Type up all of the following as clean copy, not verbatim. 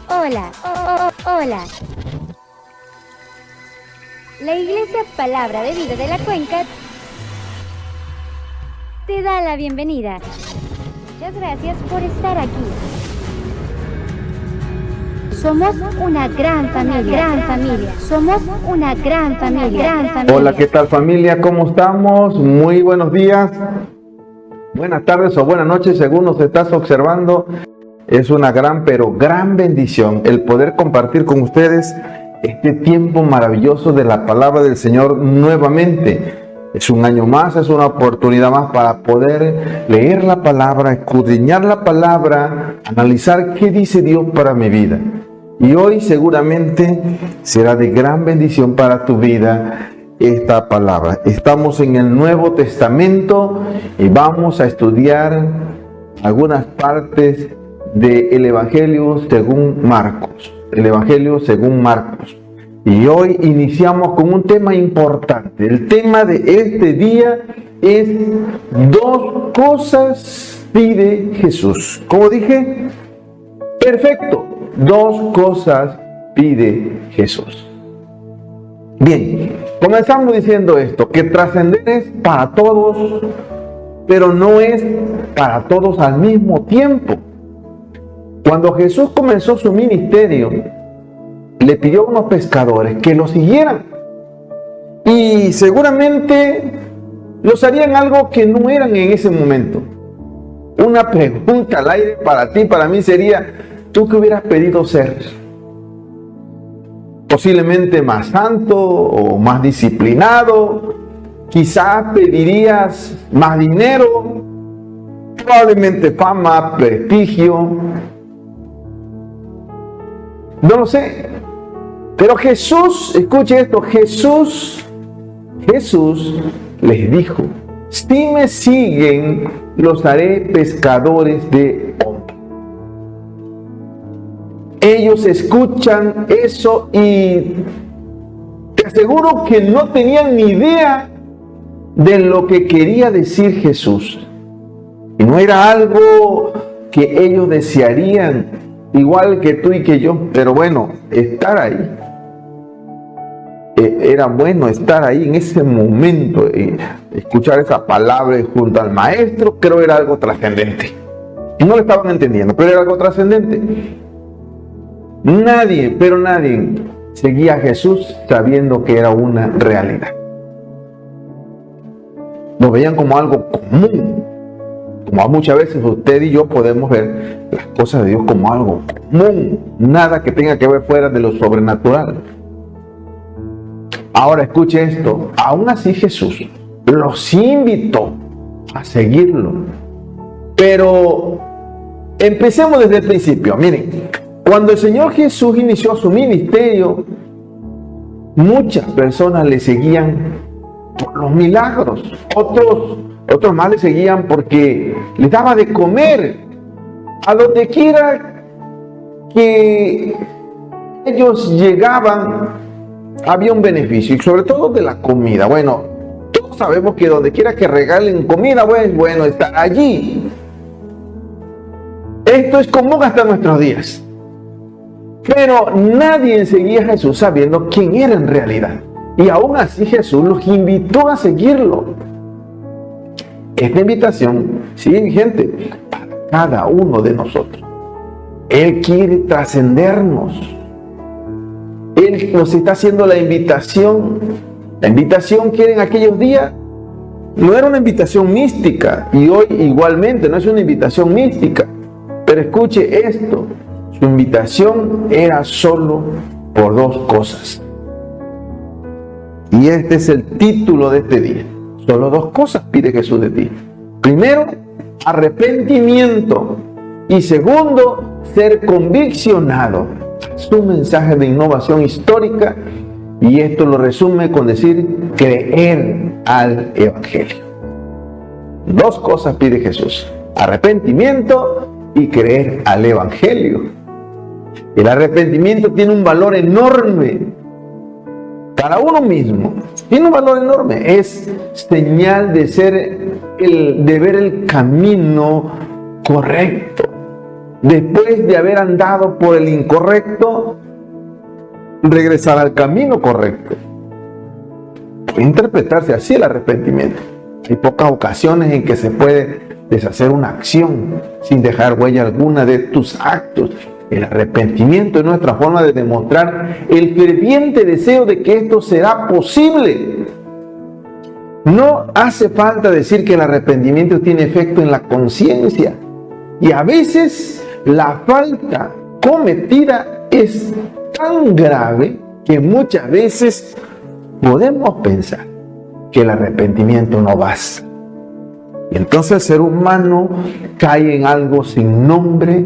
Hola, hola. La Iglesia Palabra de Vida de la Cuenca te da la bienvenida. Muchas gracias por estar aquí. Somos una gran familia. Somos una gran familia. Hola, ¿qué tal familia? ¿Cómo estamos? Muy buenos días, buenas tardes o buenas noches según nos estás observando. Es una gran, pero gran bendición el poder compartir con ustedes este tiempo maravilloso de la palabra del Señor nuevamente. Es un año más, es una oportunidad más para poder leer la palabra, escudriñar la palabra, analizar qué dice Dios para mi vida. Y hoy seguramente será de gran bendición para tu vida esta palabra. Estamos en el Nuevo Testamento y vamos a estudiar algunas partes del Evangelio según Marcos. El Evangelio según Marcos. Y hoy iniciamos con un tema importante. El tema de este día es 2 cosas pide Jesús. ¿Cómo dije? Perfecto. 2 cosas pide Jesús. Bien, comenzamos diciendo esto, que trascender es para todos, pero no es para todos al mismo tiempo. Cuando Jesús comenzó su ministerio, le pidió a unos pescadores que lo siguieran. Y seguramente los harían algo que no eran en ese momento. Una pregunta al aire para ti, para mí sería, ¿tú qué hubieras pedido ser? Posiblemente más santo o más disciplinado. Quizás pedirías más dinero. Probablemente fama, prestigio. No lo sé. Pero Jesús, escuche esto, Jesús les dijo, si me siguen, los haré pescadores de hombres. Ellos escuchan eso y te aseguro que no tenían ni idea de lo que quería decir Jesús. Y no era algo que ellos desearían, igual que tú y que yo, pero bueno, estar ahí. Era bueno estar ahí en ese momento, escuchar esa palabra junto al maestro, creo era algo trascendente. Y no lo estaban entendiendo, pero era algo trascendente. Nadie, pero nadie seguía a Jesús sabiendo que era una realidad. Lo veían como algo común. Como muchas veces usted y yo podemos ver las cosas de Dios como algo común, nada que tenga que ver fuera de lo sobrenatural. Ahora escuche esto, aún así Jesús los invitó a seguirlo. Pero empecemos desde el principio. Miren, cuando el Señor Jesús inició su ministerio, muchas personas le seguían por los milagros, otros más le seguían porque les daba de comer. A donde quiera que ellos llegaban, había un beneficio, y sobre todo de la comida. Bueno, todos sabemos que donde quiera que regalen comida, bueno, estar allí. Esto es común hasta nuestros días. Pero nadie seguía a Jesús sabiendo quién era en realidad. Y aún así Jesús los invitó a seguirlo. Esta invitación sigue vigente para cada uno de nosotros. Él quiere trascendernos. Él nos está haciendo la invitación. La invitación que en aquellos días no era una invitación mística. Y hoy igualmente no es una invitación mística. Pero escuche esto. Su invitación era solo por 2 cosas. Y este es el título de este día. Solo 2 cosas pide Jesús de ti. Primero, arrepentimiento. Y segundo, ser conviccionado. Su mensaje de innovación histórica. Y esto lo resume con decir creer al Evangelio. 2 cosas pide Jesús. Arrepentimiento y creer al Evangelio. El arrepentimiento tiene un valor enorme. Para uno mismo tiene un valor enorme. Es señal de ver el camino correcto. después de haber andado por el incorrecto, regresar al camino correcto. Puede interpretarse así el arrepentimiento. Hay pocas ocasiones en que se puede deshacer una acción sin dejar huella alguna de tus actos. El arrepentimiento es nuestra forma de demostrar el ferviente deseo de que esto será posible. No hace falta decir que el arrepentimiento tiene efecto en la conciencia. Y a veces la falta cometida es tan grave que muchas veces podemos pensar que el arrepentimiento no basta. Y entonces el ser humano cae en algo sin nombre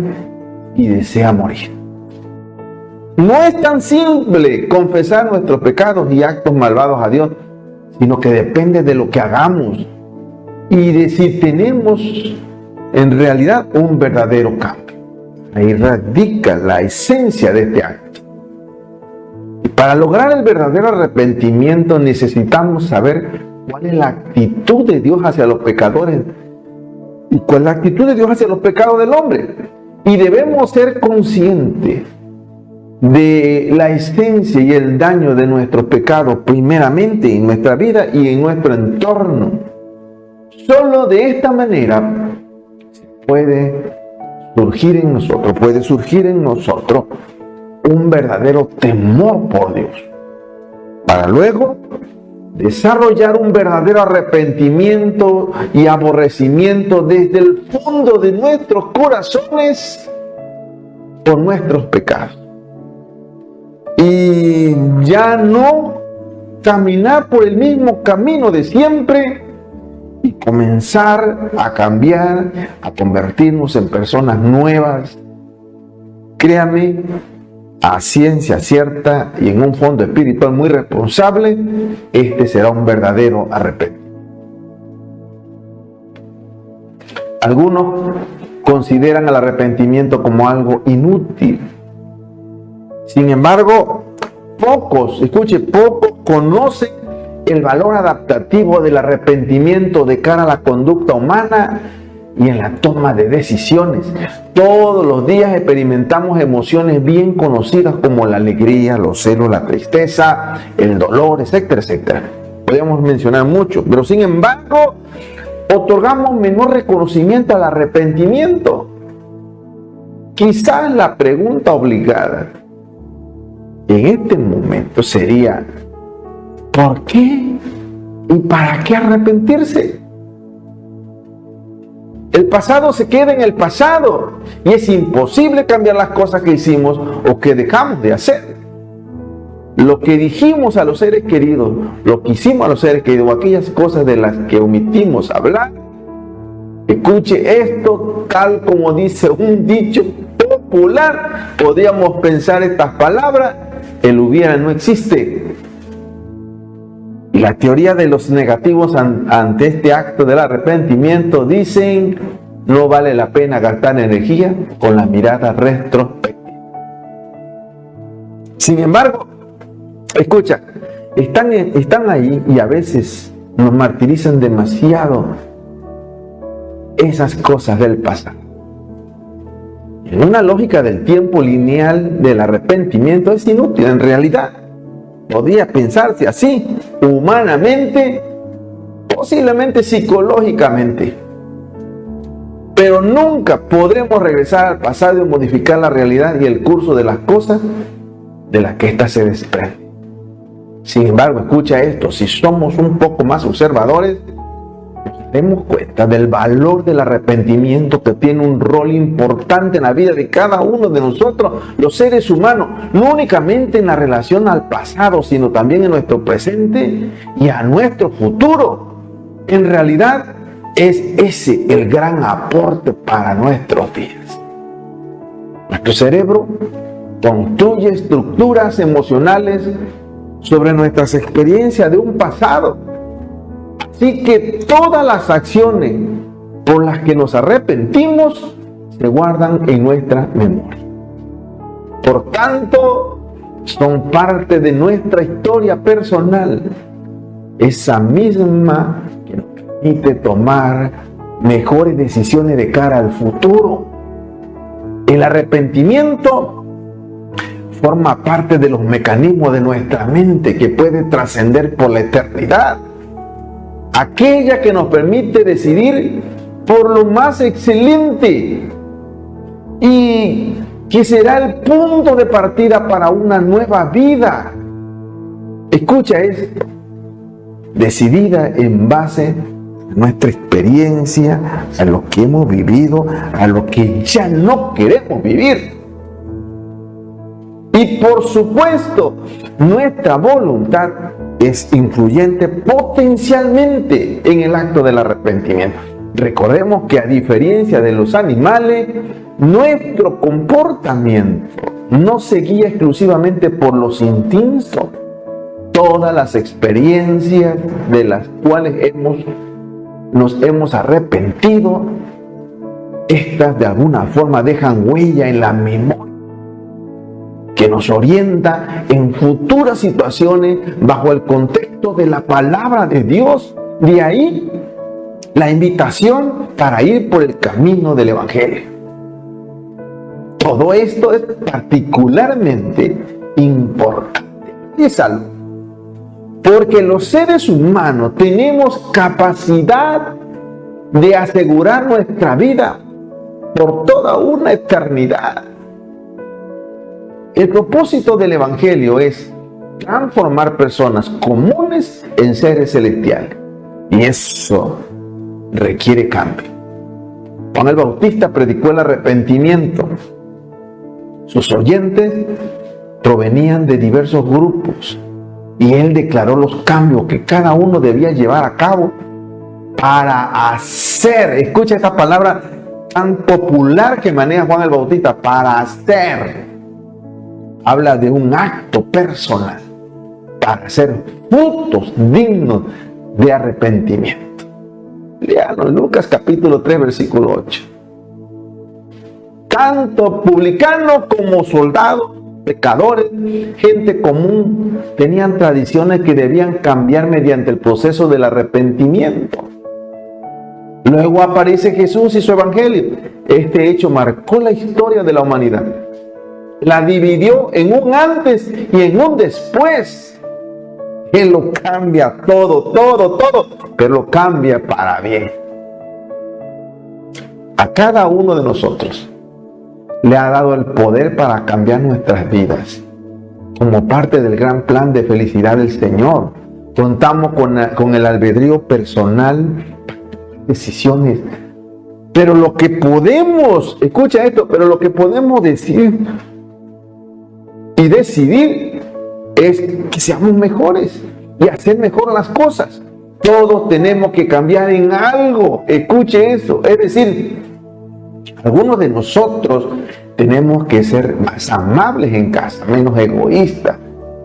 y desea morir. No es tan simple confesar nuestros pecados y actos malvados a Dios, sino que depende de lo que hagamos y de si tenemos en realidad un verdadero cambio. Ahí radica la esencia de este acto. Y para lograr el verdadero arrepentimiento necesitamos saber cuál es la actitud de Dios hacia los pecadores y cuál es la actitud de Dios hacia los pecados del hombre. Y debemos ser conscientes de la esencia y el daño de nuestros pecados, primeramente en nuestra vida y en nuestro entorno. Solo de esta manera puede surgir en nosotros un verdadero temor por Dios, para luego desarrollar un verdadero arrepentimiento y aborrecimiento desde el fondo de nuestros corazones por nuestros pecados. Y ya no caminar por el mismo camino de siempre y comenzar a cambiar, a convertirnos en personas nuevas. Créame, a ciencia cierta y en un fondo espiritual muy responsable, este será un verdadero arrepentimiento. Algunos consideran el arrepentimiento como algo inútil. Sin embargo, pocos conocen el valor adaptativo del arrepentimiento de cara a la conducta humana y en la toma de decisiones. Todos los días experimentamos emociones bien conocidas como la alegría, los celos, la tristeza, el dolor, etcétera, etcétera. Podríamos mencionar mucho, pero sin embargo, otorgamos menor reconocimiento al arrepentimiento. Quizás la pregunta obligada en este momento sería: ¿por qué y para qué arrepentirse? El pasado se queda en el pasado y es imposible cambiar las cosas que hicimos o que dejamos de hacer. Lo que dijimos a los seres queridos, lo que hicimos a los seres queridos, o aquellas cosas de las que omitimos hablar, escuche esto tal como dice un dicho popular, podríamos pensar estas palabras: el hubiera no existe. Y la teoría de los negativos ante este acto del arrepentimiento dicen: no vale la pena gastar energía con la mirada retrospectiva. Sin embargo, escucha, están ahí y a veces nos martirizan demasiado esas cosas del pasado. En una lógica del tiempo lineal del arrepentimiento es inútil en realidad. Podría pensarse así, humanamente, posiblemente psicológicamente. Pero nunca podremos regresar al pasado y modificar la realidad y el curso de las cosas de las que ésta se desprende. Sin embargo, escucha esto: si somos un poco más observadores, nos demos cuenta del valor del arrepentimiento, que tiene un rol importante en la vida de cada uno de nosotros, los seres humanos, no únicamente en la relación al pasado, sino también en nuestro presente y a nuestro futuro. En realidad, es ese el gran aporte para nuestros días. Nuestro cerebro construye estructuras emocionales sobre nuestras experiencias de un pasado. Así que todas las acciones por las que nos arrepentimos se guardan en nuestra memoria. Por tanto, son parte de nuestra historia personal, esa misma que nos permite tomar mejores decisiones de cara al futuro. El arrepentimiento forma parte de los mecanismos de nuestra mente que puede trascender por la eternidad. Aquella que nos permite decidir por lo más excelente y que será el punto de partida para una nueva vida. Escucha esto: decidida en base a nuestra experiencia, a lo que hemos vivido, a lo que ya no queremos vivir. Y por supuesto, nuestra voluntad es influyente potencialmente en el acto del arrepentimiento. Recordemos que, a diferencia de los animales, nuestro comportamiento no se guía exclusivamente por los instintos. Todas las experiencias de las cuales nos hemos arrepentido, estas de alguna forma dejan huella en la memoria, que nos orienta en futuras situaciones bajo el contexto de la palabra de Dios. De ahí la invitación para ir por el camino del Evangelio. Todo esto es particularmente importante. Es algo, porque los seres humanos tenemos capacidad de asegurar nuestra vida por toda una eternidad. El propósito del Evangelio es transformar personas comunes en seres celestiales. Y eso requiere cambio. Juan el Bautista predicó el arrepentimiento. Sus oyentes provenían de diversos grupos y él declaró los cambios que cada uno debía llevar a cabo para hacer. Escucha esta palabra tan popular que maneja Juan el Bautista: para hacer. Habla de un acto personal para hacer frutos dignos de arrepentimiento. Leanlo, Lucas capítulo 3, versículo 8. Tanto publicanos como soldados, pecadores, gente común, tenían tradiciones que debían cambiar mediante el proceso del arrepentimiento. Luego aparece Jesús y su evangelio. Este hecho marcó la historia de la humanidad. La dividió en un antes y en un después. Él lo cambia todo, pero lo cambia para bien. A cada uno de nosotros le ha dado el poder para cambiar nuestras vidas. Como parte del gran plan de felicidad del Señor, contamos con el albedrío personal, decisiones. Pero lo que podemos, escucha esto, pero lo que podemos decir y decidir es que seamos mejores y hacer mejor las cosas. Todos tenemos que cambiar en algo. Escuche eso. Es decir, algunos de nosotros tenemos que ser más amables en casa, menos egoístas,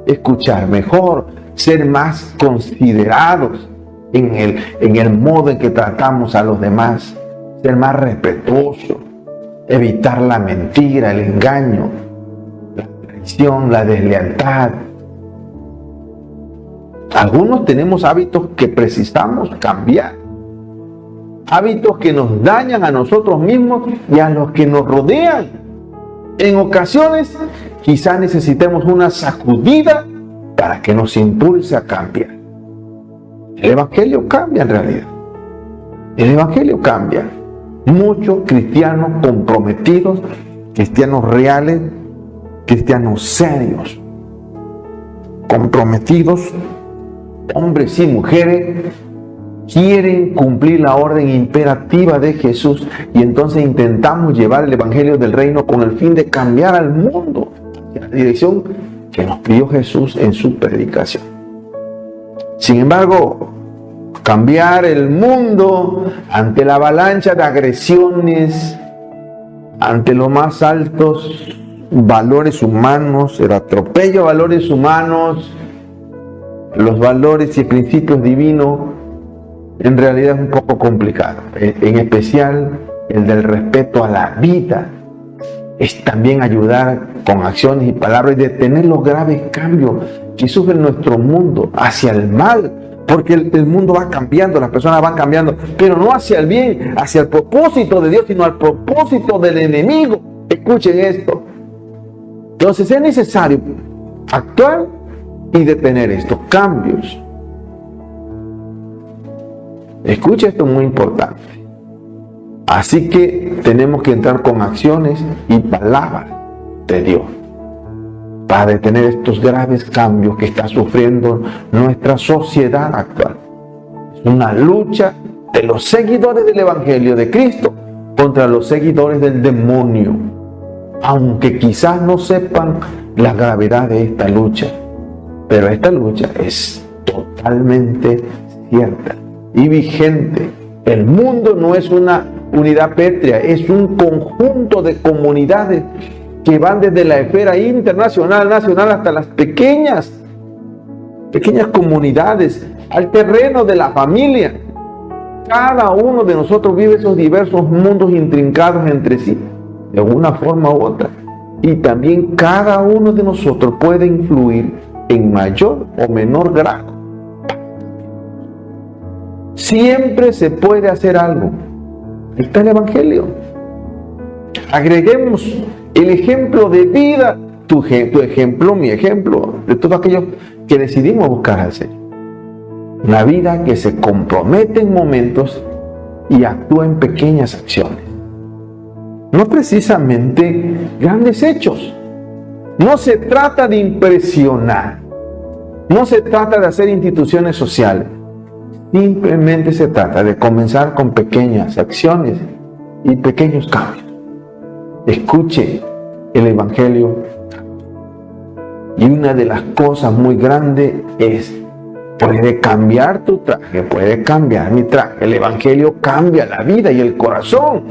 escuchar mejor, ser más considerados en el modo en que tratamos a los demás, ser más respetuosos, evitar la mentira, el engaño, la traición, la deslealtad. Algunos tenemos hábitos que precisamos cambiar, hábitos que nos dañan a nosotros mismos y a los que nos rodean. En ocasiones quizás necesitemos una sacudida para que nos impulse a cambiar. El Evangelio cambia en realidad. El Evangelio cambia. Muchos cristianos comprometidos, cristianos reales, cristianos serios, comprometidos, hombres y mujeres, quieren cumplir la orden imperativa de Jesús, y entonces intentamos llevar el Evangelio del Reino con el fin de cambiar al mundo en la dirección que nos pidió Jesús en su predicación. Sin embargo, cambiar el mundo ante la avalancha de agresiones, ante los más altos valores humanos, el atropello a valores humanos, los valores y principios divinos, en realidad es un poco complicado. En especial el del respeto a la vida. Es también ayudar con acciones y palabras y detener los graves cambios que sufre nuestro mundo hacia el mal, porque el mundo va cambiando, las personas van cambiando, pero no hacia el bien, hacia el propósito de Dios, sino al propósito del enemigo. Escuchen esto. Entonces es necesario actuar y detener estos cambios. Escucha, esto es muy importante. Así que tenemos que entrar con acciones y palabras de Dios para detener estos graves cambios que está sufriendo nuestra sociedad actual. Es una lucha de los seguidores del Evangelio de Cristo contra los seguidores del demonio, aunque quizás no sepan la gravedad de esta lucha, pero esta lucha es totalmente cierta y vigente. El mundo no es una unidad pétrea, es un conjunto de comunidades que van desde la esfera internacional, nacional, hasta las pequeñas comunidades, al terreno de la familia. Cada uno de nosotros vive esos diversos mundos intrincados entre sí, de una forma u otra. Y también cada uno de nosotros puede influir en mayor o menor grado. Siempre se puede hacer algo. Ahí está el Evangelio. Agreguemos el ejemplo de vida, tu ejemplo, mi ejemplo, de todos aquellos que decidimos buscar al Señor. Una vida que se compromete en momentos y actúa en pequeñas acciones. No precisamente grandes hechos. No se trata de impresionar. No se trata de hacer instituciones sociales. Simplemente se trata de comenzar con pequeñas acciones y pequeños cambios. Escuche el Evangelio. Y una de las cosas muy grandes es: puede cambiar tu traje, puede cambiar mi traje. El Evangelio cambia la vida y el corazón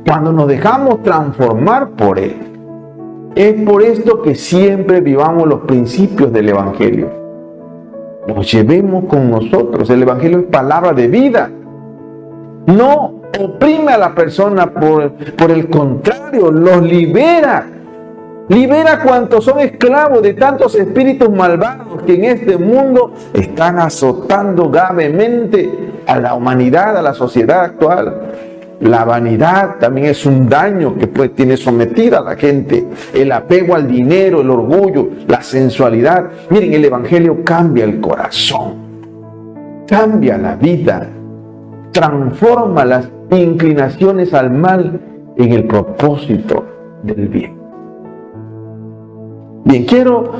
cuando nos dejamos transformar por él. Es por esto que siempre vivamos los principios del Evangelio. Los llevemos con nosotros. El Evangelio es palabra de vida. No oprime a la persona, por el contrario, los libera. Libera a cuantos son esclavos de tantos espíritus malvados que en este mundo están azotando gravemente a la humanidad, a la sociedad actual. La vanidad también es un daño que tiene sometida a la gente. El apego al dinero, el orgullo, la sensualidad. Miren, el Evangelio cambia el corazón, cambia la vida, transforma las inclinaciones al mal en el propósito del bien. Bien, quiero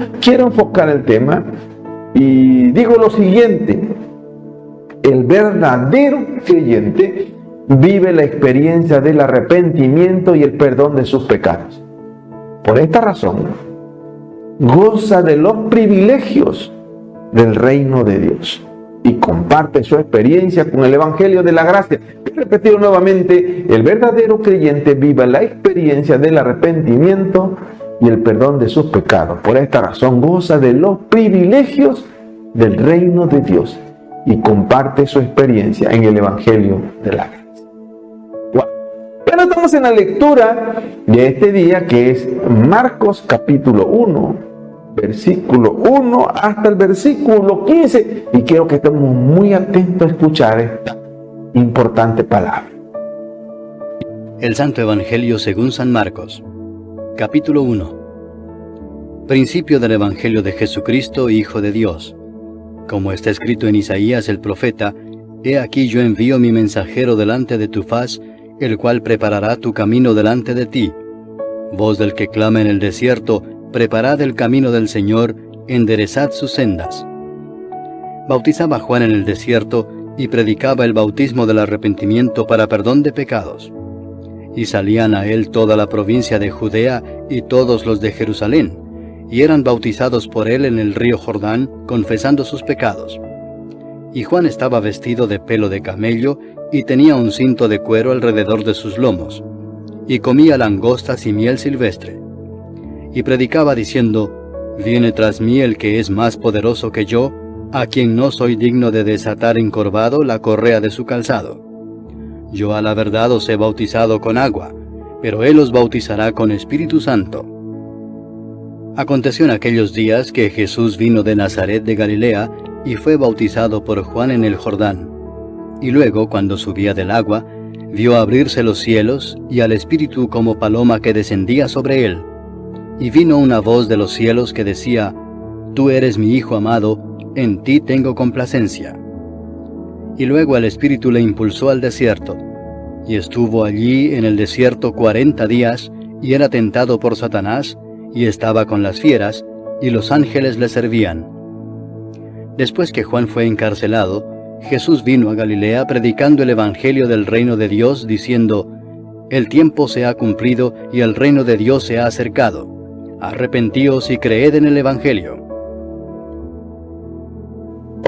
enfocar el tema y digo lo siguiente: el verdadero creyente vive la experiencia del arrepentimiento y el perdón de sus pecados. Por esta razón, goza de los privilegios del reino de Dios y comparte su experiencia con el Evangelio de la gracia. Voy a repetirlo nuevamente: el verdadero creyente vive la experiencia del arrepentimiento y el perdón de sus pecados. Por esta razón, goza de los privilegios del reino de Dios y comparte su experiencia en el Evangelio de la gracia. Bueno, estamos en la lectura de este día, que es Marcos capítulo 1, versículo 1 hasta el versículo 15. Y quiero que estemos muy atentos a escuchar esta importante palabra. El Santo Evangelio según San Marcos, capítulo 1. Principio del Evangelio de Jesucristo, Hijo de Dios. Como está escrito en Isaías el profeta: He aquí yo envío mi mensajero delante de tu faz, el cual preparará tu camino delante de ti. Voz del que clama en el desierto: preparad el camino del Señor, enderezad sus sendas. Bautizaba Juan en el desierto y predicaba el bautismo del arrepentimiento para perdón de pecados. Y salían a él toda la provincia de Judea y todos los de Jerusalén, y eran bautizados por él en el río Jordán, confesando sus pecados. Y Juan estaba vestido de pelo de camello y tenía un cinto de cuero alrededor de sus lomos, y comía langostas y miel silvestre. Y predicaba diciendo: Viene tras mí el que es más poderoso que yo, a quien no soy digno de desatar encorvado la correa de su calzado. Yo a la verdad os he bautizado con agua, pero él os bautizará con Espíritu Santo. Aconteció en aquellos días que Jesús vino de Nazaret de Galilea y fue bautizado por Juan en el Jordán. Y luego, cuando subía del agua, vio abrirse los cielos y al Espíritu como paloma que descendía sobre él. Y vino una voz de los cielos que decía: Tú eres mi Hijo amado, en ti tengo complacencia. Y luego el Espíritu le impulsó al desierto, y estuvo allí en el desierto 40 días, y era tentado por Satanás, y estaba con las fieras, y los ángeles le servían. Después que Juan fue encarcelado, Jesús vino a Galilea predicando el Evangelio del reino de Dios, diciendo: El tiempo se ha cumplido y el reino de Dios se ha acercado. Arrepentíos y creed en el Evangelio.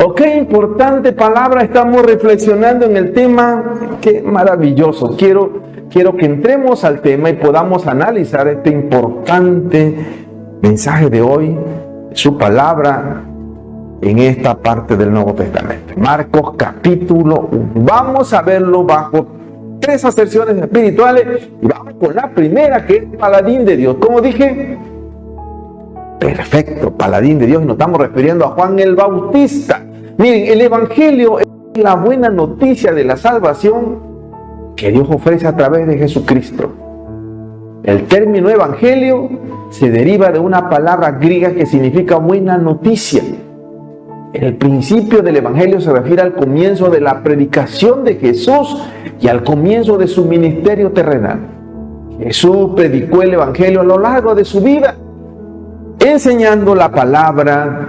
Oh, qué importante palabra, estamos reflexionando en el tema. Qué maravilloso. Quiero que entremos al tema y podamos analizar este importante mensaje de hoy, su palabra, en esta parte del Nuevo Testamento. Marcos capítulo 1. Vamos a verlo bajo 3 aserciones espirituales y vamos con la primera, que es paladín de Dios. ¿Cómo dije? Perfecto, paladín de Dios, y nos estamos refiriendo a Juan el Bautista. Miren, el Evangelio es la buena noticia de la salvación que Dios ofrece a través de Jesucristo. El término Evangelio se deriva de una palabra griega que significa buena noticia. El principio del Evangelio se refiere al comienzo de la predicación de Jesús y al comienzo de su ministerio terrenal. Jesús predicó el Evangelio a lo largo de su vida, enseñando la palabra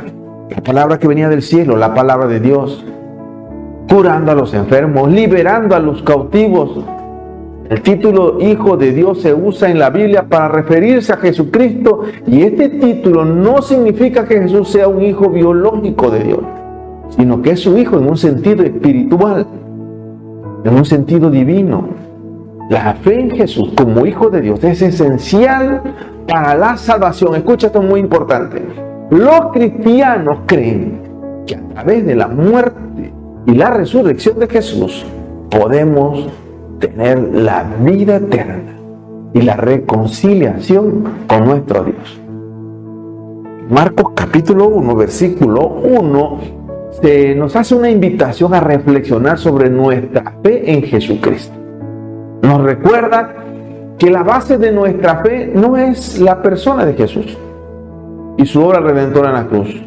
que venía del cielo, la palabra de Dios, curando a los enfermos, liberando a los cautivos. El título Hijo de Dios se usa en la Biblia para referirse a Jesucristo, y este título no significa que Jesús sea un hijo biológico de Dios, sino que es su hijo en un sentido espiritual, en un sentido divino. La fe en Jesús como hijo de Dios es esencial para la salvación. Escucha, esto es muy importante. Los cristianos creen que a través de la muerte y la resurrección de Jesús podemos tener la vida eterna y la reconciliación con nuestro Dios. Marcos capítulo 1, versículo 1, nos hace una invitación a reflexionar sobre nuestra fe en Jesucristo. Nos recuerda que la base de nuestra fe no es la persona de Jesús y su obra redentora en la cruz.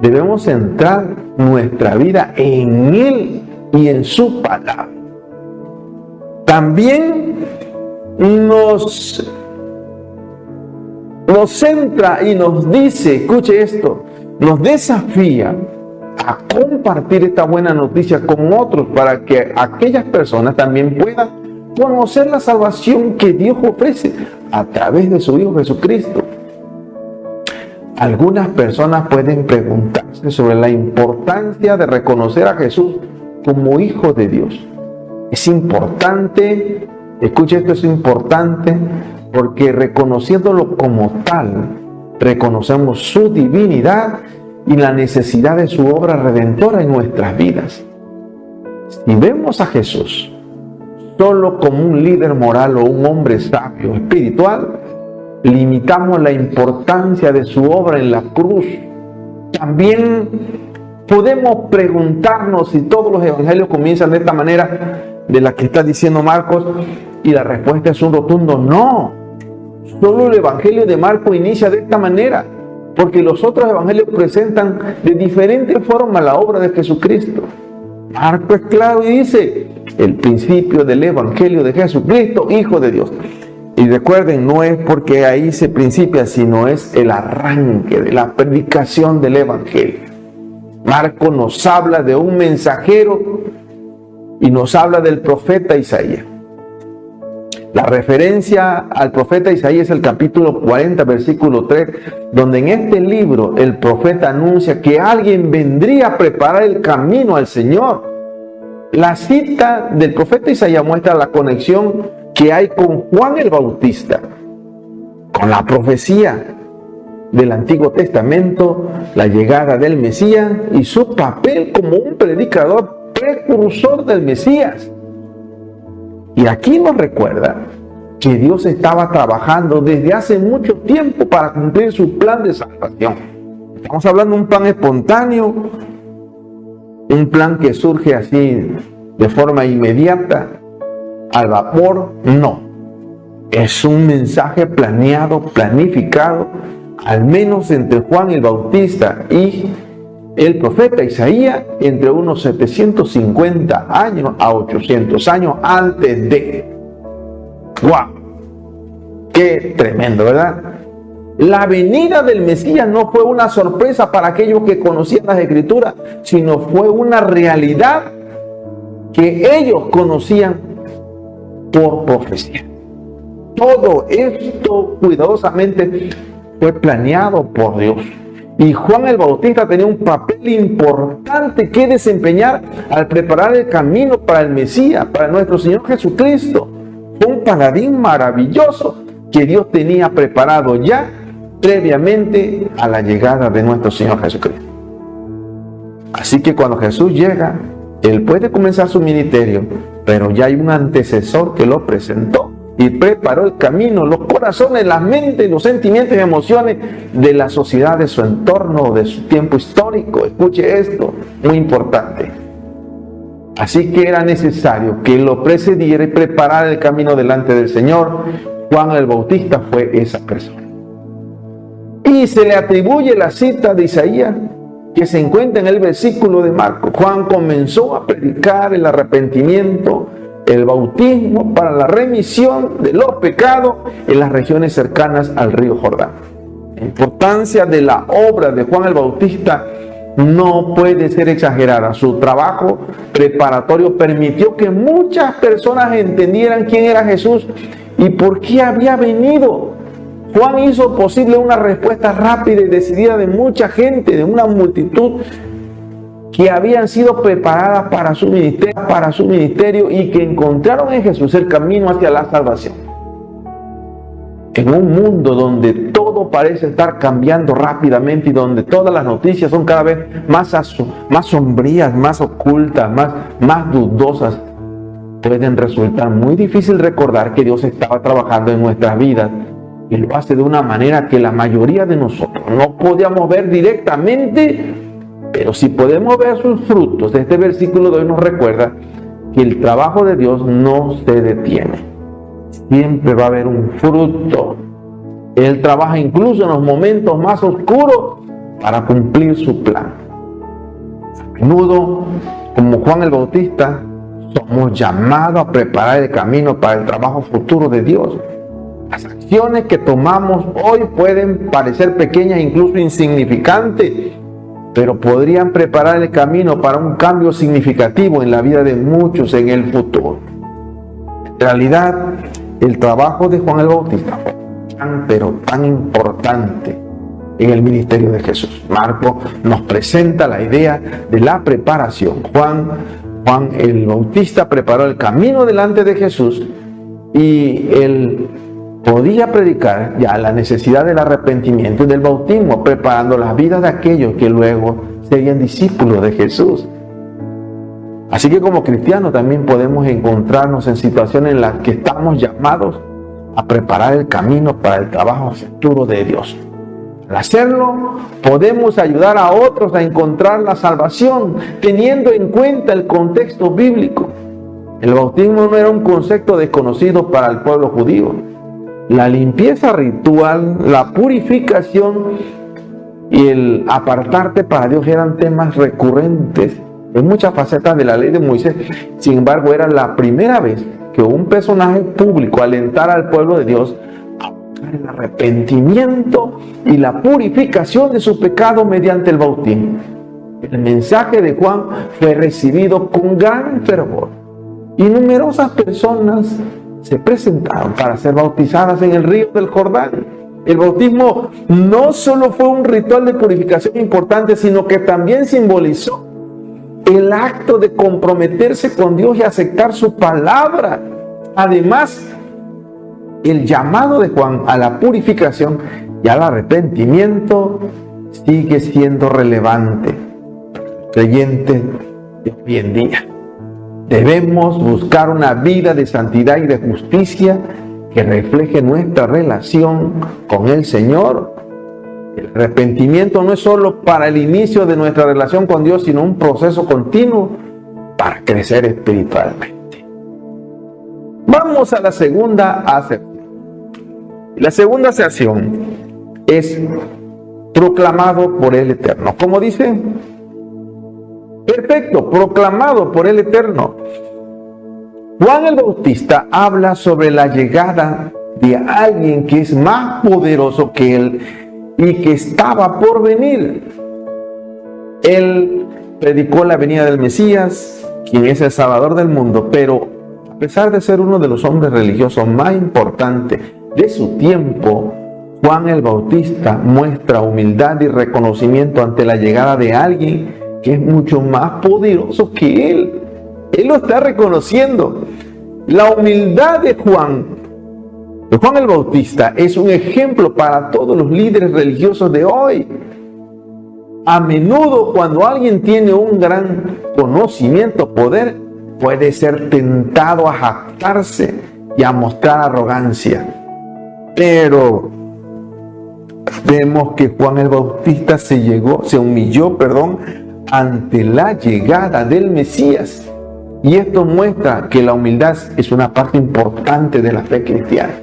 Debemos centrar nuestra vida en Él y en su palabra. También nos centra y nos dice, escuche esto, nos desafía a compartir esta buena noticia con otros para que aquellas personas también puedan conocer la salvación que Dios ofrece a través de su Hijo Jesucristo. Algunas personas pueden preguntarse sobre la importancia de reconocer a Jesús como Hijo de Dios. Es importante, escuche esto, es importante porque reconociéndolo como tal, reconocemos su divinidad y la necesidad de su obra redentora en nuestras vidas. Si vemos a Jesús solo como un líder moral o un hombre sabio espiritual, limitamos la importancia de su obra en la cruz. También podemos preguntarnos si todos los evangelios comienzan de esta manera de la que está diciendo Marcos, y la respuesta es un rotundo no. Solo el evangelio de Marcos inicia de esta manera, porque los otros evangelios presentan de diferente forma la obra de Jesucristo. Marcos es claro y dice: el principio del evangelio de Jesucristo, Hijo de Dios. Y recuerden, no es porque ahí se principia, sino es el arranque de la predicación del evangelio. Marcos nos habla de un mensajero y nos habla del profeta Isaías. La referencia al profeta Isaías es el capítulo 40, versículo 3, donde en este libro el profeta anuncia que alguien vendría a preparar el camino al Señor. La cita del profeta Isaías muestra la conexión que hay con Juan el Bautista, con la profecía del Antiguo Testamento, la llegada del Mesías y su papel como un predicador precursor del Mesías. Y aquí nos recuerda que Dios estaba trabajando desde hace mucho tiempo para cumplir su plan de salvación. Estamos hablando de un plan espontáneo, un plan que surge así de forma inmediata, al vapor, no. Es un mensaje planeado, planificado, al menos entre Juan el Bautista y el profeta Isaías, entre unos 750 años a 800 años antes de. ¡Wow! ¡Qué tremendo!, ¿verdad? La venida del Mesías no fue una sorpresa para aquellos que conocían las Escrituras, sino fue una realidad que ellos conocían por profecía. Todo esto cuidadosamente fue planeado por Dios. Y Juan el Bautista tenía un papel importante que desempeñar al preparar el camino para el Mesías, para nuestro Señor Jesucristo. Fue un paladín maravilloso que Dios tenía preparado ya previamente a la llegada de nuestro Señor Jesucristo. Así que cuando Jesús llega, Él puede comenzar su ministerio, pero ya hay un antecesor que lo presentó y preparó el camino, los corazones, las mentes, los sentimientos y emociones de la sociedad, de su entorno, de su tiempo histórico. Escuche esto, muy importante. Así que era necesario que lo precediera y preparara el camino delante del Señor. Juan el Bautista fue esa persona. Y se le atribuye la cita de Isaías que se encuentra en el versículo de Marcos. Juan comenzó a predicar el arrepentimiento, el bautismo para la remisión de los pecados en las regiones cercanas al río Jordán. La importancia de la obra de Juan el Bautista no puede ser exagerada. Su trabajo preparatorio permitió que muchas personas entendieran quién era Jesús y por qué había venido. Juan hizo posible una respuesta rápida y decidida de mucha gente, de una multitud que habían sido preparadas para su ministerio y que encontraron en Jesús el camino hacia la salvación. En un mundo donde todo parece estar cambiando rápidamente y donde todas las noticias son cada vez más sombrías, más ocultas, más dudosas, pueden resultar muy difícil recordar que Dios estaba trabajando en nuestras vidas y lo hace de una manera que la mayoría de nosotros no podíamos ver directamente, pero sí podemos ver sus frutos. Este versículo de hoy nos recuerda que el trabajo de Dios no se detiene. Siempre va a haber un fruto. Él trabaja incluso en los momentos más oscuros para cumplir su plan. A menudo, como Juan el Bautista, somos llamados a preparar el camino para el trabajo futuro de Dios. Las acciones que tomamos hoy pueden parecer pequeñas e incluso insignificantes, pero podrían preparar el camino para un cambio significativo en la vida de muchos en el futuro. En realidad, el trabajo de Juan el Bautista fue tan importante en el ministerio de Jesús. Marcos nos presenta la idea de la preparación. Juan el Bautista preparó el camino delante de Jesús y él podía predicar ya la necesidad del arrepentimiento y del bautismo, preparando las vidas de aquellos que luego serían discípulos de Jesús. Así que como cristianos también podemos encontrarnos en situaciones en las que estamos llamados a preparar el camino para el trabajo futuro de Dios. Al hacerlo, podemos ayudar a otros a encontrar la salvación, teniendo en cuenta el contexto bíblico. El bautismo no era un concepto desconocido para el pueblo judío. La limpieza ritual, la purificación y el apartarte para Dios eran temas recurrentes en muchas facetas de la ley de Moisés. Sin embargo, era la primera vez que un personaje público alentara al pueblo de Dios a buscar el arrepentimiento y la purificación de sus pecados mediante el bautismo. El mensaje de Juan fue recibido con gran fervor y numerosas personas se presentaron para ser bautizadas en el río del Jordán. El bautismo no solo fue un ritual de purificación importante, sino que también simbolizó el acto de comprometerse con Dios y aceptar su palabra. Además, el llamado de Juan a la purificación y al arrepentimiento sigue siendo relevante. Creyentes de hoy en día debemos buscar una vida de santidad y de justicia que refleje nuestra relación con el Señor. El arrepentimiento no es solo para el inicio de nuestra relación con Dios, sino un proceso continuo para crecer espiritualmente. Vamos a la segunda acepción. La segunda acepción es proclamado por el Eterno. ¿Cómo dice? Perfecto, proclamado por el Eterno. Juan el Bautista habla sobre la llegada de alguien que es más poderoso que él y que estaba por venir. Él predicó la venida del Mesías, quien es el Salvador del mundo, pero a pesar de ser uno de los hombres religiosos más importantes de su tiempo, Juan el Bautista muestra humildad y reconocimiento ante la llegada de alguien que es mucho más poderoso que él. Él lo está reconociendo. La humildad de Juan el Bautista es un ejemplo para todos los líderes religiosos de hoy. A menudo, cuando alguien tiene un gran conocimiento, poder, puede ser tentado a jactarse y a mostrar arrogancia. Pero vemos que Juan el Bautista se humilló, ante la llegada del Mesías. Y esto muestra que la humildad es una parte importante de la fe cristiana.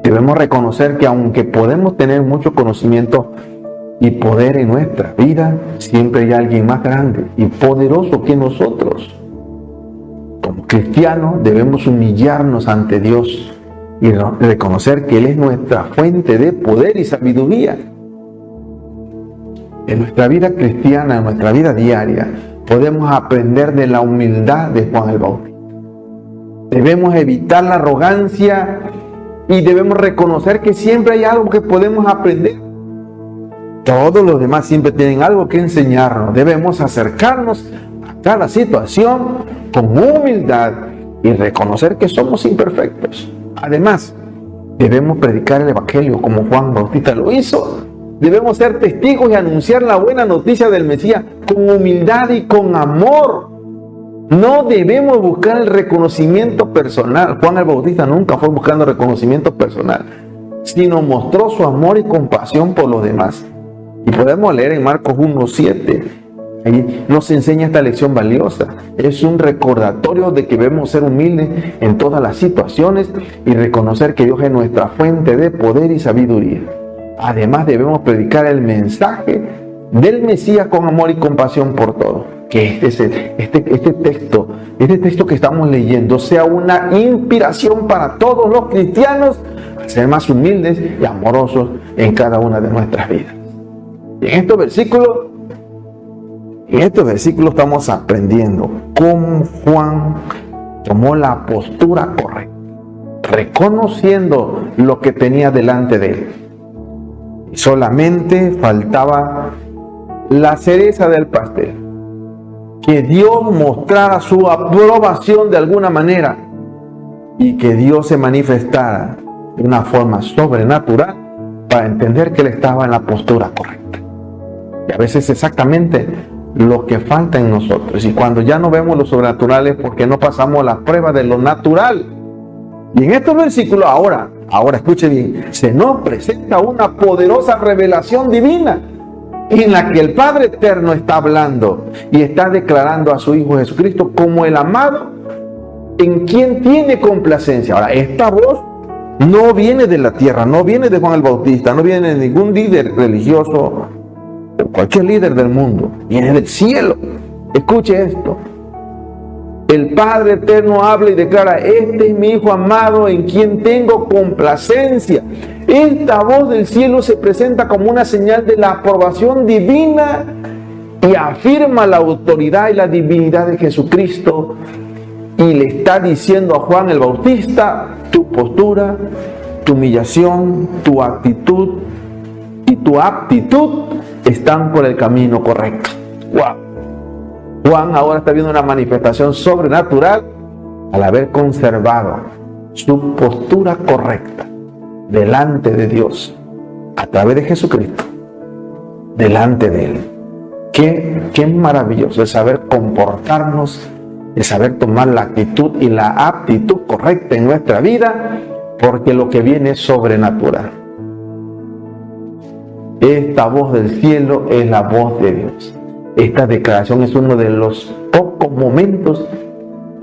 Debemos reconocer que aunque podemos tener mucho conocimiento y poder en nuestra vida, siempre hay alguien más grande y poderoso que nosotros. Como cristianos debemos humillarnos ante Dios y reconocer que Él es nuestra fuente de poder y sabiduría. En nuestra vida cristiana, en nuestra vida diaria, podemos aprender de la humildad de Juan el Bautista. Debemos evitar la arrogancia y debemos reconocer que siempre hay algo que podemos aprender. Todos los demás siempre tienen algo que enseñarnos. Debemos acercarnos a cada situación con humildad y reconocer que somos imperfectos. Además, debemos predicar el Evangelio como Juan Bautista lo hizo. Debemos ser testigos y anunciar la buena noticia del Mesías con humildad y con amor. No debemos buscar el reconocimiento personal. Juan el Bautista nunca fue buscando reconocimiento personal, sino mostró su amor y compasión por los demás. Y podemos leer en Marcos 1:7. Ahí nos enseña esta lección valiosa. Es un recordatorio de que debemos ser humildes en todas las situaciones y reconocer que Dios es nuestra fuente de poder y sabiduría. Además, debemos predicar el mensaje del Mesías con amor y compasión por todos. Que este texto que estamos leyendo sea una inspiración para todos los cristianos a ser más humildes y amorosos en cada una de nuestras vidas. Y en estos versículos estamos aprendiendo cómo Juan tomó la postura correcta, reconociendo lo que tenía delante de él. Y solamente faltaba la cereza del pastel, que Dios mostrara su aprobación de alguna manera y que Dios se manifestara de una forma sobrenatural para entender que él estaba en la postura correcta. Y a veces exactamente lo que falta en nosotros. Y cuando ya no vemos lo sobrenatural es porque no pasamos la prueba de lo natural. Y en estos versículos ahora escuche bien, se nos presenta una poderosa revelación divina en la que el Padre Eterno está hablando y está declarando a su Hijo Jesucristo como el amado en quien tiene complacencia. Ahora, esta voz no viene de la tierra, no viene de Juan el Bautista, no viene de ningún líder religioso, cualquier líder del mundo, viene del cielo. Escuche esto. El Padre Eterno habla y declara: este es mi Hijo amado en quien tengo complacencia. Esta voz del cielo se presenta como una señal de la aprobación divina y afirma la autoridad y la divinidad de Jesucristo. Y le está diciendo a Juan el Bautista: tu postura, tu humillación, tu actitud y tu aptitud están por el camino correcto. ¡Wow! Juan ahora está viendo una manifestación sobrenatural al haber conservado su postura correcta delante de Dios, a través de Jesucristo, delante de Él. Qué maravilloso es saber comportarnos, es saber tomar la actitud y la aptitud correcta en nuestra vida, porque lo que viene es sobrenatural. Esta voz del cielo es la voz de Dios. Esta declaración es uno de los pocos momentos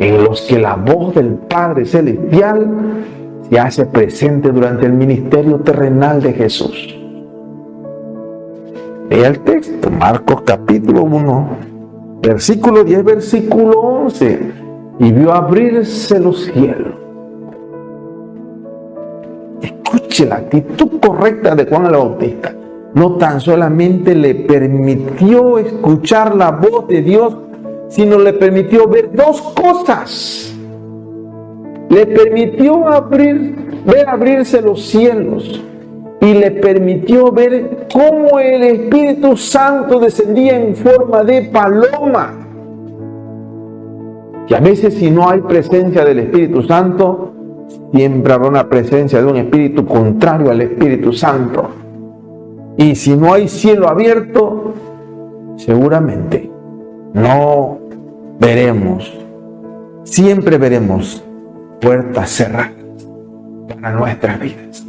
en los que la voz del Padre Celestial se hace presente durante el ministerio terrenal de Jesús. Lea el texto, Marcos capítulo 1, versículo 10, versículo 11. Y vio abrirse los cielos. Escuche la actitud correcta de Juan el Bautista. No tan solamente le permitió escuchar la voz de Dios, sino le permitió ver dos cosas. Le permitió ver abrirse los cielos y le permitió ver cómo el Espíritu Santo descendía en forma de paloma. Que a veces, si no hay presencia del Espíritu Santo, siempre habrá una presencia de un espíritu contrario al Espíritu Santo. Y si no hay cielo abierto, seguramente no veremos, siempre veremos puertas cerradas para nuestras vidas.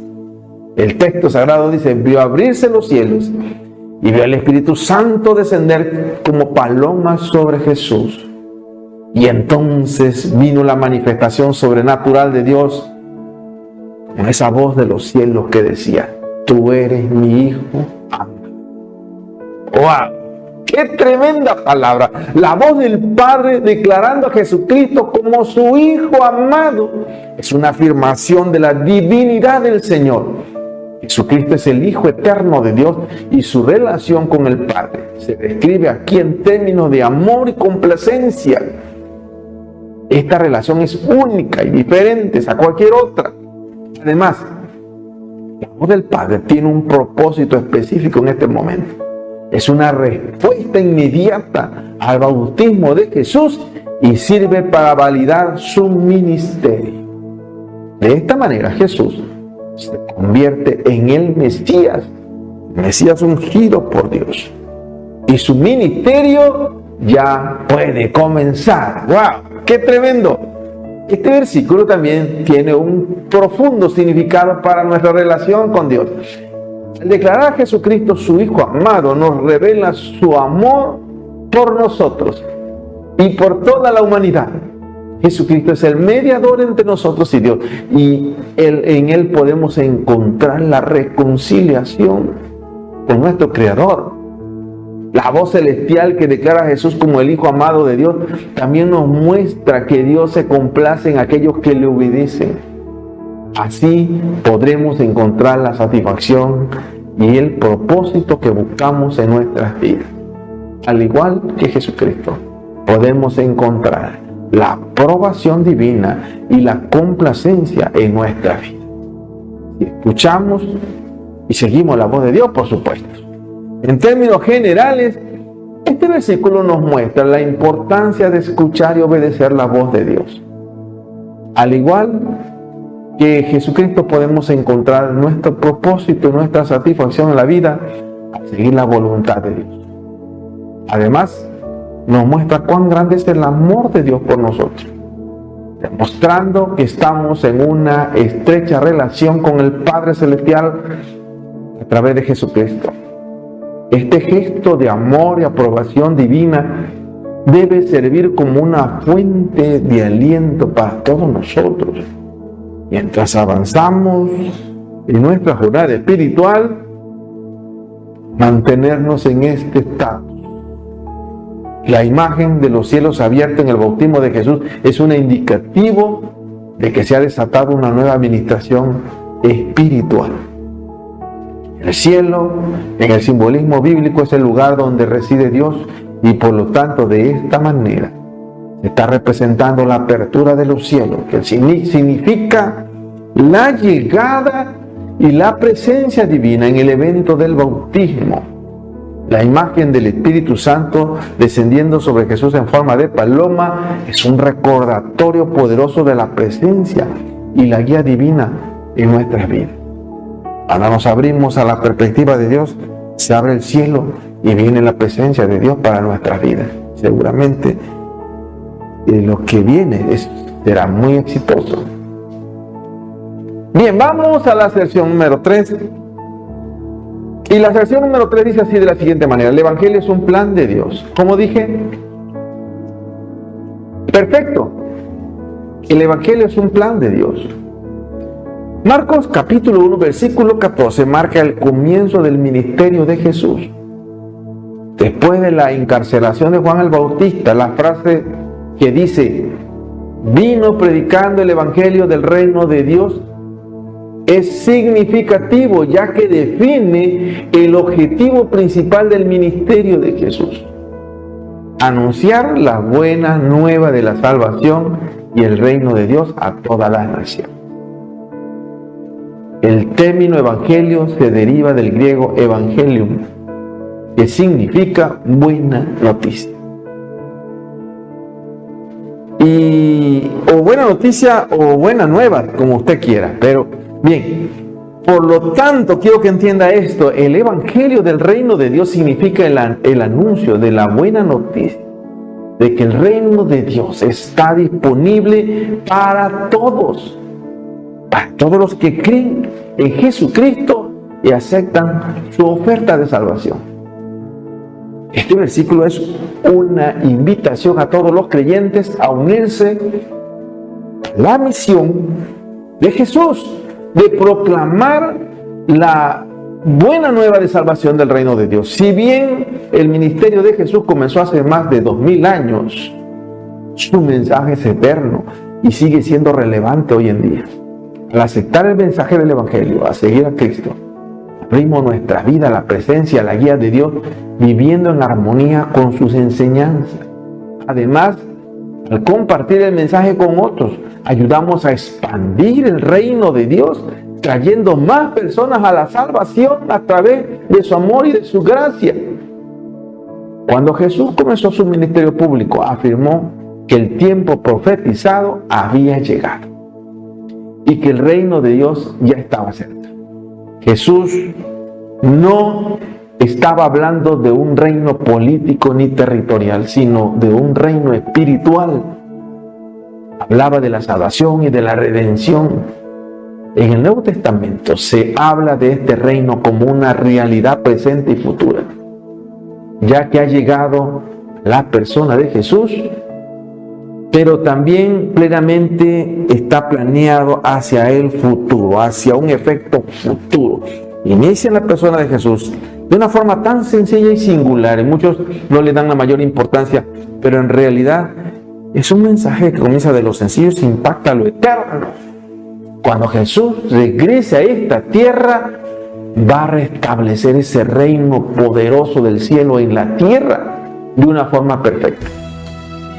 El texto sagrado dice: vio abrirse los cielos y vio al Espíritu Santo descender como paloma sobre Jesús. Y entonces vino la manifestación sobrenatural de Dios con esa voz de los cielos que decía: tú eres mi Hijo amado. ¡Wow! ¡Qué tremenda palabra! La voz del Padre declarando a Jesucristo como su Hijo amado. Es una afirmación de la divinidad del Señor. Jesucristo es el Hijo eterno de Dios y su relación con el Padre se describe aquí en términos de amor y complacencia. Esta relación es única y diferente a cualquier otra. Además, la voz del Padre tiene un propósito específico en este momento. Es una respuesta inmediata al bautismo de Jesús y sirve para validar su ministerio. De esta manera, Jesús se convierte en el Mesías ungido por Dios. Y su ministerio ya puede comenzar. ¡Wow! ¡Qué tremendo! Este versículo también tiene un profundo significado para nuestra relación con Dios. Al declarar a Jesucristo su Hijo amado, nos revela su amor por nosotros y por toda la humanidad. Jesucristo es el mediador entre nosotros y Dios, y en Él podemos encontrar la reconciliación con nuestro Creador. La voz celestial que declara a Jesús como el Hijo amado de Dios también nos muestra que Dios se complace en aquellos que le obedecen. Así podremos encontrar la satisfacción y el propósito que buscamos en nuestras vidas. Al igual que Jesucristo, podemos encontrar la aprobación divina y la complacencia en nuestra vida. Si escuchamos y seguimos la voz de Dios, por supuesto. En términos generales, este versículo nos muestra la importancia de escuchar y obedecer la voz de Dios. Al igual que Jesucristo, podemos encontrar nuestro propósito y nuestra satisfacción en la vida al seguir la voluntad de Dios. Además, nos muestra cuán grande es el amor de Dios por nosotros, demostrando que estamos en una estrecha relación con el Padre Celestial a través de Jesucristo. Este gesto de amor y aprobación divina debe servir como una fuente de aliento para todos nosotros. Mientras avanzamos en nuestra jornada espiritual, mantenernos en este estado. La imagen de los cielos abiertos en el bautismo de Jesús es un indicativo de que se ha desatado una nueva administración espiritual. El cielo, en el simbolismo bíblico, es el lugar donde reside Dios, y por lo tanto, de esta manera se está representando la apertura de los cielos, que significa la llegada y la presencia divina en el evento del bautismo. La imagen del Espíritu Santo descendiendo sobre Jesús en forma de paloma es un recordatorio poderoso de la presencia y la guía divina en nuestras vidas. Cuando nos abrimos a la perspectiva de Dios, se abre el cielo y viene la presencia de Dios para nuestras vidas. Seguramente lo que viene será muy exitoso. Bien, vamos a la sección número 3. Y la sección número 3 dice así, de la siguiente manera: el Evangelio es un plan de Dios. Como dije, perfecto, El Evangelio es un plan de Dios. Marcos capítulo 1, versículo 14 marca el comienzo del ministerio de Jesús. Después de la encarcelación de Juan el Bautista, la frase que dice, vino predicando el Evangelio del reino de Dios, es significativo, ya que define el objetivo principal del ministerio de Jesús: anunciar la buena nueva de la salvación y el reino de Dios a toda la nación. El término evangelio se deriva del griego evangelium, que significa buena noticia. O buena noticia o buena nueva, como usted quiera. Pero bien, por lo tanto, quiero que entienda esto: el evangelio del reino de Dios significa el anuncio de la buena noticia de que el reino de Dios está disponible para todos los que creen en Jesucristo y aceptan su oferta de salvación. Este versículo es una invitación a todos los creyentes a unirse a la misión de Jesús, de proclamar la buena nueva de salvación del reino de Dios. Si bien el ministerio de Jesús comenzó hace más de 2000 años, su mensaje es eterno y sigue siendo relevante hoy en día. Al aceptar el mensaje del Evangelio, a seguir a Cristo, abrimos nuestra vida a la presencia, a la guía de Dios, viviendo en armonía con sus enseñanzas. Además, al compartir el mensaje con otros, ayudamos a expandir el reino de Dios, trayendo más personas a la salvación a través de su amor y de su gracia. Cuando Jesús comenzó su ministerio público, afirmó que el tiempo profetizado había llegado y que el reino de Dios ya estaba cerca. Jesús no estaba hablando de un reino político ni territorial, sino de un reino espiritual. Hablaba de la salvación y de la redención. En el Nuevo Testamento se habla de este reino como una realidad presente y futura, ya que ha llegado la persona de Jesús, pero también plenamente está planeado hacia el futuro, hacia un efecto futuro. Inicia en la persona de Jesús de una forma tan sencilla y singular, y muchos no le dan la mayor importancia, pero en realidad es un mensaje que comienza de lo sencillo y se impacta a lo eterno. Cuando Jesús regrese a esta tierra, va a restablecer ese reino poderoso del cielo en la tierra de una forma perfecta.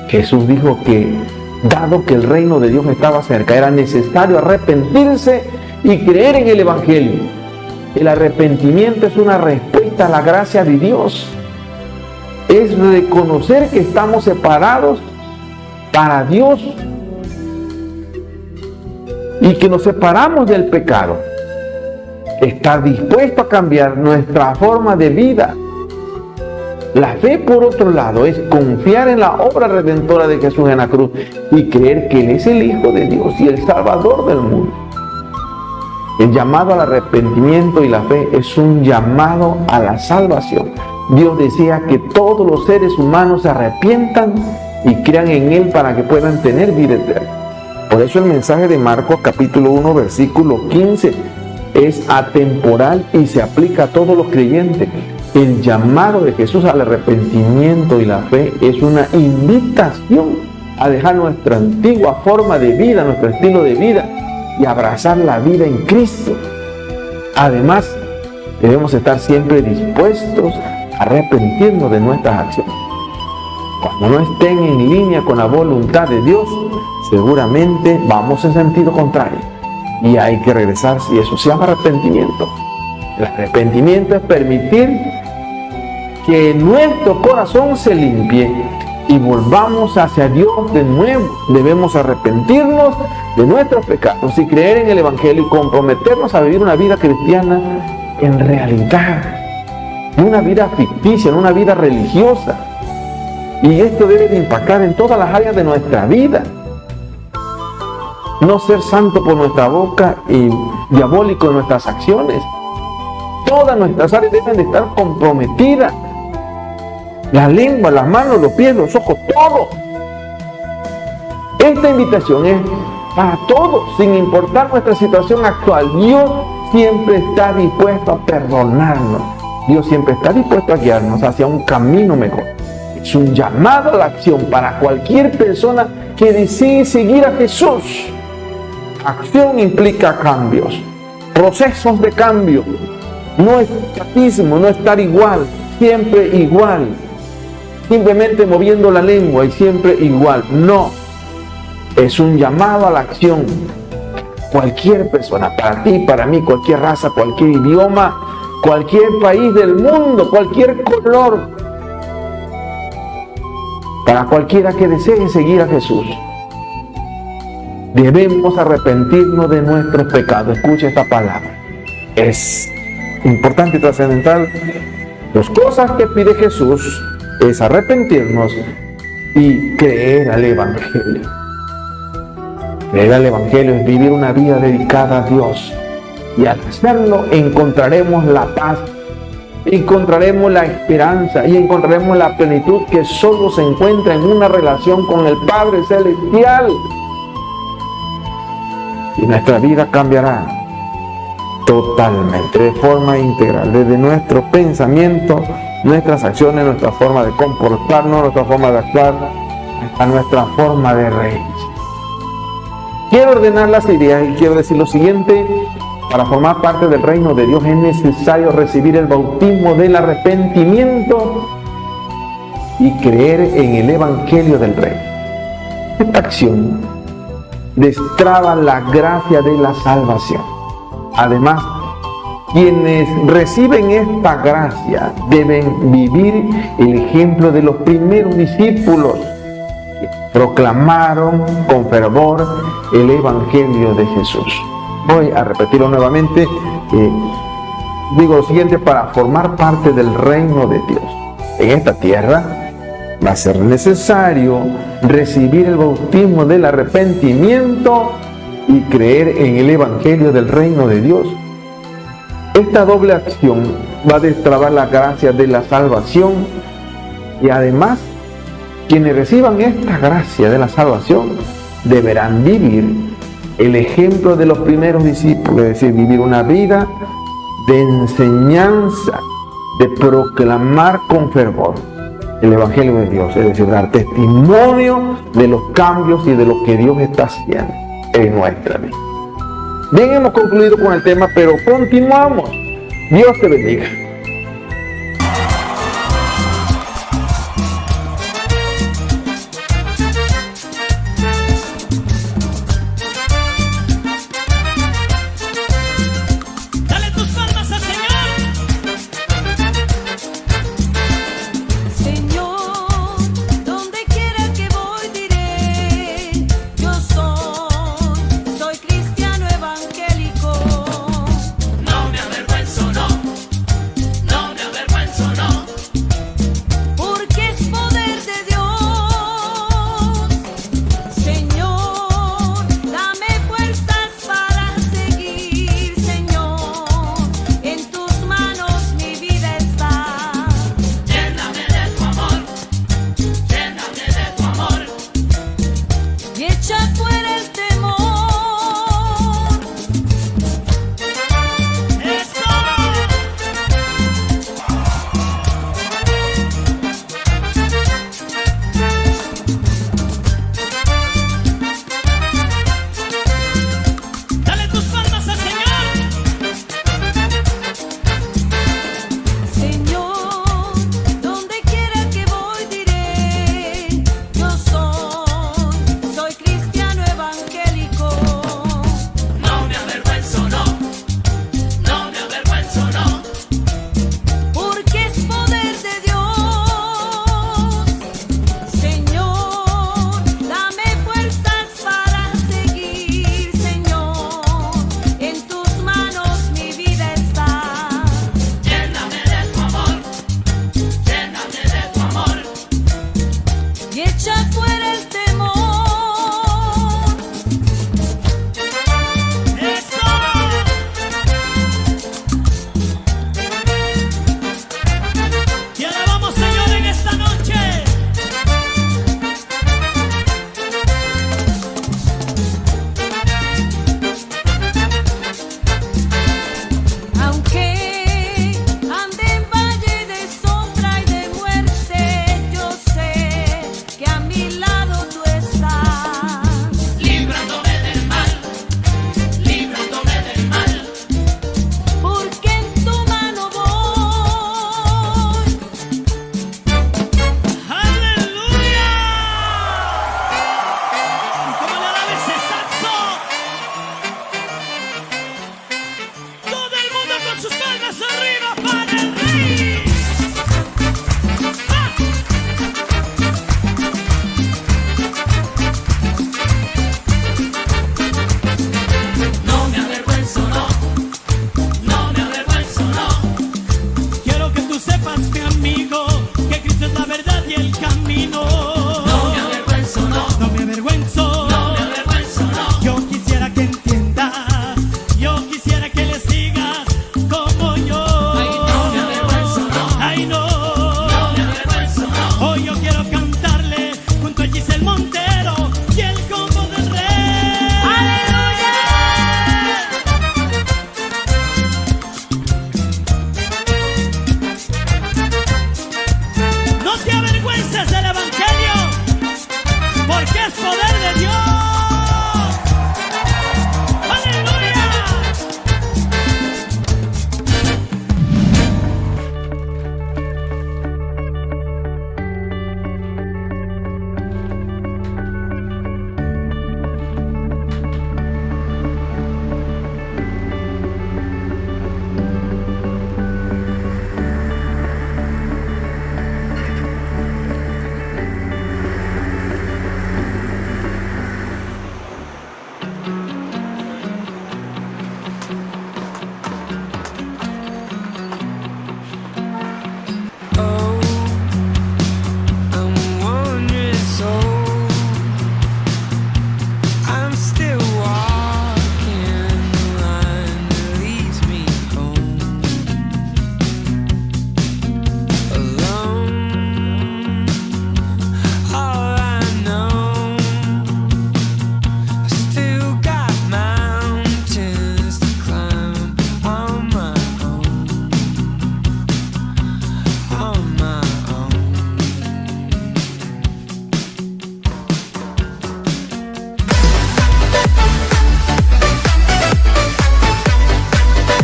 Jesús dijo que, dado que el reino de Dios estaba cerca, era necesario arrepentirse y creer en el Evangelio. El arrepentimiento es una respuesta a la gracia de Dios. Es reconocer que estamos separados para Dios y que nos separamos del pecado. Estar dispuesto a cambiar nuestra forma de vida. La fe, por otro lado, es confiar en la obra redentora de Jesús en la cruz y creer que Él es el Hijo de Dios y el Salvador del mundo. El llamado al arrepentimiento y la fe es un llamado a la salvación. Dios desea que todos los seres humanos se arrepientan y crean en Él para que puedan tener vida eterna. Por eso el mensaje de Marcos capítulo 1 versículo 15 es atemporal y se aplica a todos los creyentes. El llamado de Jesús al arrepentimiento y la fe es una invitación a dejar nuestra antigua forma de vida, nuestro estilo de vida, y abrazar la vida en Cristo. Además, debemos estar siempre dispuestos a arrepentirnos de nuestras acciones. Cuando no estén en línea con la voluntad de Dios, seguramente vamos en sentido contrario y hay que regresar, y eso se llama arrepentimiento. El arrepentimiento es permitir que nuestro corazón se limpie y volvamos hacia Dios de nuevo. Debemos arrepentirnos de nuestros pecados y creer en el Evangelio y comprometernos a vivir una vida cristiana en realidad, no una vida ficticia, no una vida religiosa. Y esto debe de impactar en todas las áreas de nuestra vida. No ser santo por nuestra boca y diabólico en nuestras acciones. Todas nuestras áreas deben de estar comprometidas. La lengua, las manos, los pies, los ojos, todo. Esta invitación es para todos, sin importar nuestra situación actual. Dios siempre está dispuesto a perdonarnos. Dios siempre está dispuesto a guiarnos hacia un camino mejor. Es un llamado a la acción para cualquier persona que desee seguir a Jesús. Acción implica cambios, procesos de cambio. No es statismo, no estar igual, siempre igual. Simplemente moviendo la lengua y siempre igual. No. Es un llamado a la acción. Cualquier persona, para ti, para mí, cualquier raza, cualquier idioma, cualquier país del mundo, cualquier color, para cualquiera que desee seguir a Jesús, debemos arrepentirnos de nuestros pecados. Escucha esta palabra. Es importante y trascendental. Las cosas que pide Jesús es arrepentirnos y creer al Evangelio. Creer al Evangelio es vivir una vida dedicada a Dios. Y al hacerlo encontraremos la paz, encontraremos la esperanza y encontraremos la plenitud que solo se encuentra en una relación con el Padre Celestial. Y nuestra vida cambiará totalmente, de forma integral, desde nuestro pensamiento, nuestras acciones, nuestra forma de comportarnos, nuestra forma de actuar, a nuestra forma de reír. Quiero ordenar las ideas y quiero decir lo siguiente: para formar parte del reino de Dios es necesario recibir el bautismo del arrepentimiento y creer en el Evangelio del Rey. Esta acción destraba la gracia de la salvación. Además, quienes reciben esta gracia deben vivir el ejemplo de los primeros discípulos que proclamaron con fervor el Evangelio de Jesús. Voy a repetirlo nuevamente. Digo lo siguiente: para formar parte del reino de Dios en esta tierra va a ser necesario recibir el bautismo del arrepentimiento y creer en el Evangelio del reino de Dios. Esta doble acción va a destrabar la gracia de la salvación, y además quienes reciban esta gracia de la salvación deberán vivir el ejemplo de los primeros discípulos, es decir, vivir una vida de enseñanza, de proclamar con fervor el Evangelio de Dios, es decir, dar testimonio de los cambios y de lo que Dios está haciendo en nuestra vida. Bien, hemos concluido con el tema, pero continuamos. Dios te bendiga. Echa fuera el temor.